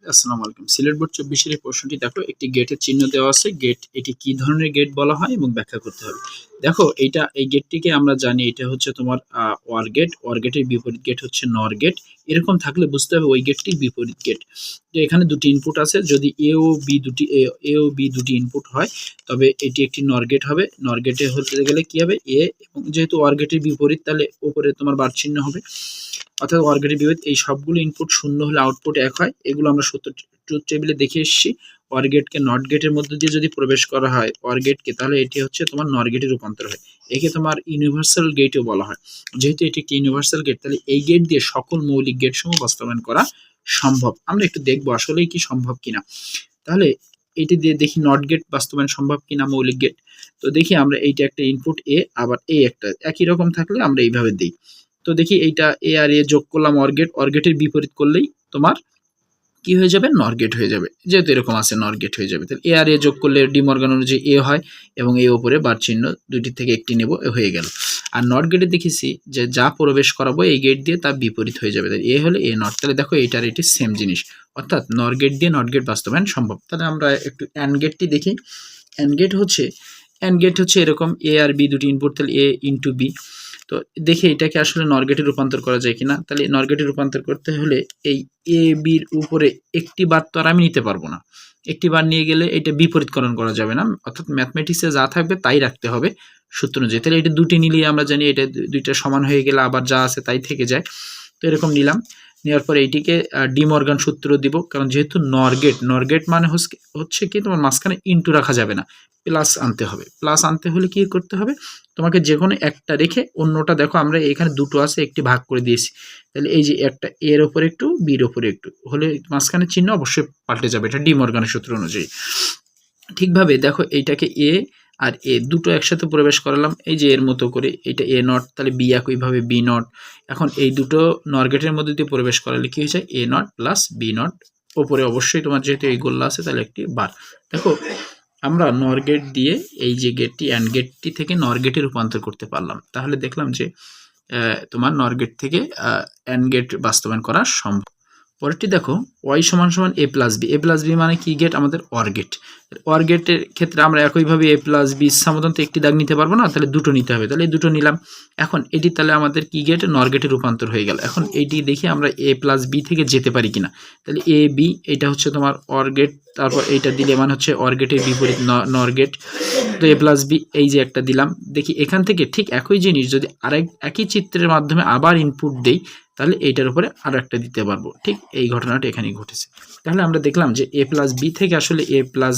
আসসালামু আলাইকুম। সিলেট বোর্ড ২৪ এর এই প্রশ্নটি দেখো, একটি গেটের চিহ্ন দেওয়া আছে। গেট এটি কি ধরনের গেট বলা হয় এবং ব্যাখ্যা করতে হবে। দেখো এই গেটটিকে আমরা জানি এটা হচ্ছে তোমার OR গেট। OR গেটের বিপরীত গেট হচ্ছে NOR গেট। এরকম থাকলে বুঝতে হবে ওই গেটটি বিপরীত গেট। তো এখানে দুটি ইনপুট আছে, যদি এ ও বি দুটি ইনপুট হয় তবে এটি একটি NOR গেট হবে। NOR গেটে হতে গেলে কি হবে, এ, এবং যেহেতু OR গেটের বিপরীত তাহলে উপরে তোমার বার চিহ্ন হবে, অর্থাৎ OR গেটের বিপরীত। এই সবগুলো ইনপুট শূন্য হলে আউটপুট ১ হয়। এগুলো আমরা সত্য ট্রুথ টেবিলে দেখে এসেছি। OR গেটকে NOT গেটের মধ্যে দিয়ে যদি প্রবেশ করা হয় OR গেটকে, তাহলে এটি হচ্ছে তোমার NOR গেটে রূপান্তর হয়। একে তোমার ইউনিভার্সাল গেটও বলা হয়। যেহেতু এটি একটি ইউনিভার্সাল গেট, তাহলে এই গেট দিয়ে সকল মৌলিক গেট সমূহ বাস্তবায়ন করা সম্ভব। আমরা একটু দেখবো আসলেই কি সম্ভব কিনা। তাহলে এটি দিয়ে দেখি নট গেট বাস্তবায়ন সম্ভব কিনা, মৌলিক গেট। তো দেখি আমরা এইটা একটা ইনপুট এ, আবার এই একটা একই রকম থাকলে আমরা এইভাবে দিই। তো দেখি এইটা এ আর এ যোগ করলাম OR গেটের বিপরীত করলেই তোমার কি হয়ে যাবে, NOR গেট হয়ে যাবে। যেহেতু এরকম আছে NOR গেট হয়ে যাবে। তাহলে এ আর এ যোগ করলে ডি মর্গান অনুযায়ী এ হয়, এবং এ ওপরে বার চিহ্ন দুইটি থেকে একটি নেব, হয়ে গেল। আর NOT গেটে দেখেছি যে যা প্রবেশ করাবো এই গেট দিয়ে তার বিপরীত হয়ে যাবে। তাহলে এ হলে এ নট। তাহলে দেখো এইটার এটি সেম জিনিস, অর্থাৎ NOR গেট দিয়ে NOT গেট বাস্তবায়ন সম্ভব। তাহলে আমরা একটু AND গেটটি দেখি। AND গেট হচ্ছে এরকম, এ আর বি দুটি ইনপুট, তাহলে এ ইন্টু বি। তো দেখি এটাকে আসলে NOR গেটে রূপান্তর করা যায় কিনা। তাহলে NOR গেটে রূপান্তর করতে হলে এই এ বির উপরে একটি বার তো আর আমি নিতে পারবো না। একটি বার নিয়ে গেলে এটা বিপরীতকরণ করা যাবে না, অর্থাৎ ম্যাথমেটিক্সে যা থাকবে তাই রাখতে হবে সূত্র অনুযায়ী। তাহলে এটা দুটি নিলেই আমরা জানি এটা দুইটা সমান হয়ে গেলে আবার যা আছে তাই থেকে যায়। তো এরকম নিলাম, নেওয়ার পরে এইটিকে ডি মর্গান সূত্র দিব, কারণ যেহেতু NOR গেট মানে হচ্ছে কি তোমার মাঝখানে ইনটু রাখা যাবে না, প্লাস আনতে হবে। প্লাস আনতে হলে কি করতে হবে, তোমাকে যে কোনো একটা রেখে অন্যটা, দেখো আমরা এখানে দুটো আছে একটি ভাগ করে দিয়েছি। তাহলে এই যে একটা এর ওপরে একটু বির ওপরে একটু হলে মাঝখানে চিহ্ন অবশ্যই পাল্টে যাবে, এটা ডি মর্গানের সূত্র অনুযায়ী। ঠিকভাবে দেখো এইটাকে এ আর এ দুটো একসাথে প্রবেশ করালাম, এই যে এর মতো করে, এটা এ নট, তাহলে বি একইভাবে বি নট। এখন এই দুটো NOR গেটের মধ্যে দিয়ে প্রবেশ করালে কি হয়ে যায়, এ নট প্লাস বি নট। ওপরে অবশ্যই তোমার যেহেতু এই গোল্লা আছে তাহলে একটি বার। দেখো আমরা NOR গেট দিয়ে এই যে গেটটি AND গেটটি থেকে NOR গেটে রূপান্তর করতে পারলাম। তাহলে দেখলাম যে তোমার NOR গেট থেকে AND গেট বাস্তবায়ন করা সম্ভব। পরেরটি দেখো, y সমান সমান a plus B. a plus B মানে কি গেট, আমাদের OR গেট। OR গেটের ক্ষেত্রে আমরা একইভাবে a প্লাস বি সাধারণত একটি দাগ নিতে পারবো না, তাহলে দুটো নিতে হবে। তাহলে দুটো নিলাম। এখন এটি তাহলে আমাদের কি গেট, NOR গেটে রূপান্তর হয়ে গেল। এখন এটি দেখি আমরা a প্লাস বি থেকে যেতে পারি কিনা। তাহলে এ বি, এটা হচ্ছে তোমার OR গেট, তারপর এইটা দিলে মানে হচ্ছে OR গেটের বিপরীত NOR গেট। তো a প্লাস বি এই যে একটা দিলাম, দেখি এখান থেকে ঠিক একই জিনিস যদি একই চিত্রের মাধ্যমে আবার ইনপুট দেই, তাহলে এইটার উপরে আরও একটা দিতে পারবো। ঠিক এই ঘটনাটা এখানেই ঘটেছে। তাহলে আমরা দেখলাম যে a প্লাস বি থেকে আসলে a প্লাস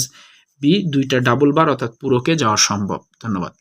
বি দুইটা ডাবল বার অর্থাৎ পুরোকে যাওয়া সম্ভব। ধন্যবাদ।